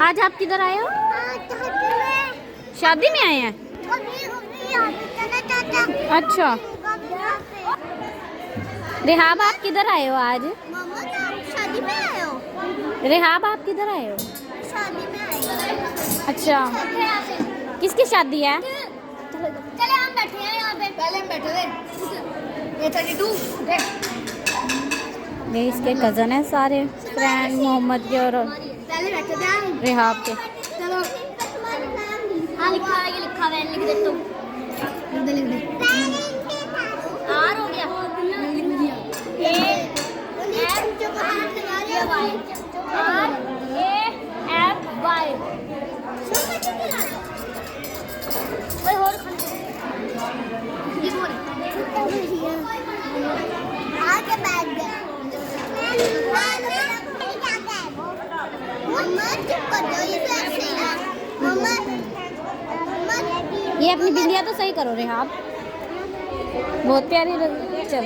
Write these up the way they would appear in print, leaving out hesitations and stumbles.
आज आप किधर आए हो? शादी में आए हैं। अच्छा रेहाब आप किधर आए हो आज? शादी में आए हो? रेहाब आप किधर आए हो? शादी में आए हो। अच्छा किसकी शादी है? चले हम बैठे हैं यहाँ पे। पहले हम बैठे थे। ये 32 देख। ये इसके कज़न है सारे फ्रेंड मोहम्मद के और पहले बैठे थे हम रेहाब के। चलो हाँ लिखा है, ये लिखा है, लिख दे तू। लिख दे आर हो गया। लिख दिया A F Y R A F Y. ओए और ये बोल आगे बैठ गए। ये अपनी बिंदिया तो सही करो रेहाब, बहुत प्यारी लग रही है। चल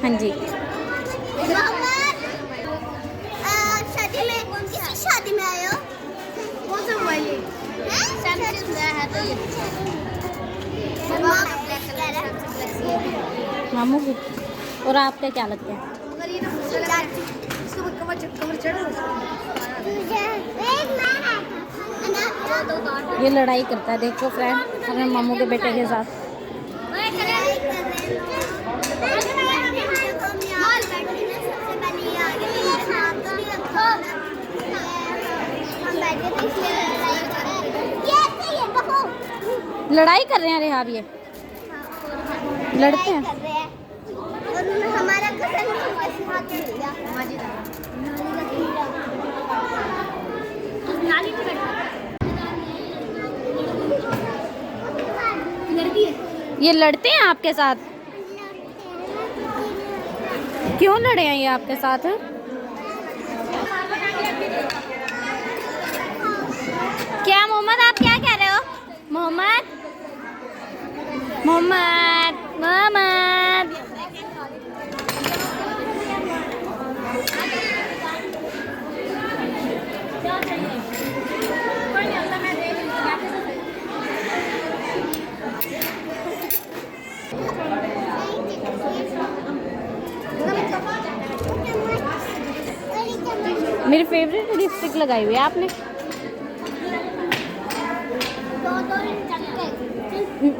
हाँ जी। शादी में किसकी शादी में आए हो? कौन सा हुआ ये? सैमसंग है तो ये मामू की। और आपके क्या लगते हैं? अगर ये ना इसको कवर चढ़ ये लड़ाई करता है देखो फ्रेंड अपने मामू के बेटे के साथ। लड़ाई कर रहे हैं रेहाब, ये लड़ते हैं। हमारा कज़न नाली में बैठा लड़की है। ये लड़ते हैं आपके साथ? क्यों लड़े हैं ये आपके साथ? क्या मोहम्मद आप क्या कह रहे हो? मोहम्मद मोहम्मद मोहम्मद मेरी फेवरेट लिपस्टिक लगाई हुई है आपने।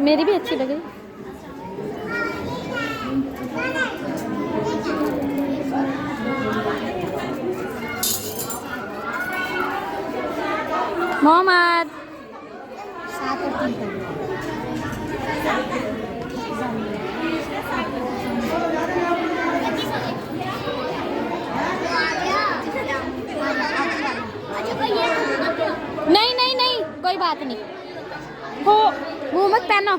मेरी भी अच्छी लग रही। मोहम्मद नहीं नहीं नहीं कोई बात नहीं हो, मुँह मत पहनो।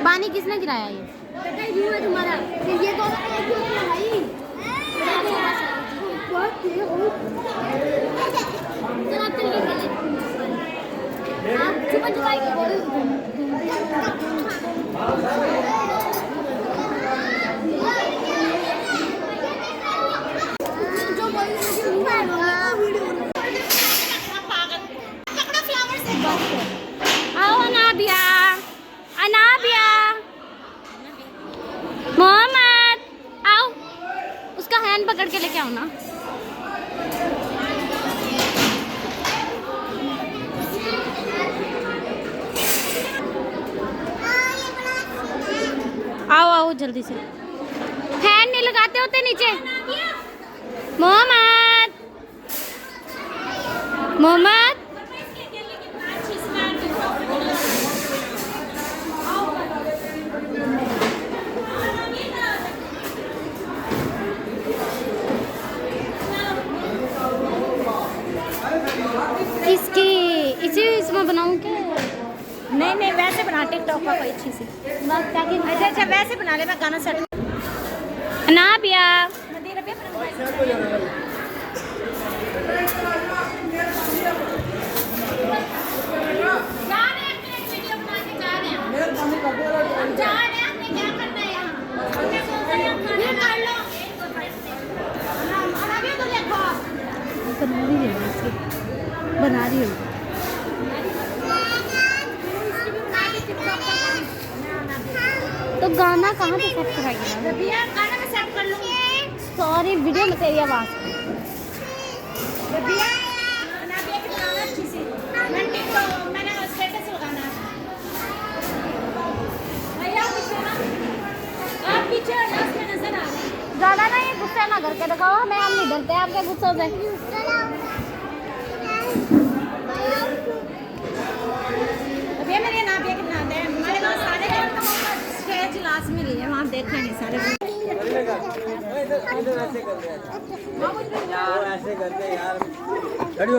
पानी किसने गिराया? ये तुम्हारा ये आओ अनाबिया, अनाबिया, मोहम्मद आओ, उसका हैंड पकड़ के लेके आओ ना। आओ आओ जल्दी से। हैंड नहीं लगाते होते नीचे। मोहम्मद मोहम्मद इसकी इसी इसमें बनाऊं क्या? नहीं नहीं वैसे बना टिकटॉक का कोई अच्छी सी। अच्छा अच्छा वैसे बना ले, मैं गाना सेट अनाबिया क्या करना है यहाँ? बना रही है इसकी, बना रही हूँ। तो गाना कहाँ पे सेट कराएगी? भैया गाना मैं सेट कर लूँगी। सॉरी, वीडियो में तेरी आवाज़। भैया ना भी एक गाना अच्छी सी मैंने स्टेटस लगाना है। भैया पीछे ना, आप पीछे डांस में नजर आ रहे हैं। ज़्यादा नहीं, गुस्सा ना करके दिखाओ हमें, हम नहीं डरते आपके गुस्सों से। भैया मेरे ना भी एक बना दे, हमारे पास सारे स्टेज लास्ट में लिए वहाँ देखेंगे सारे। यार ऐसे करते यार खड़ी हो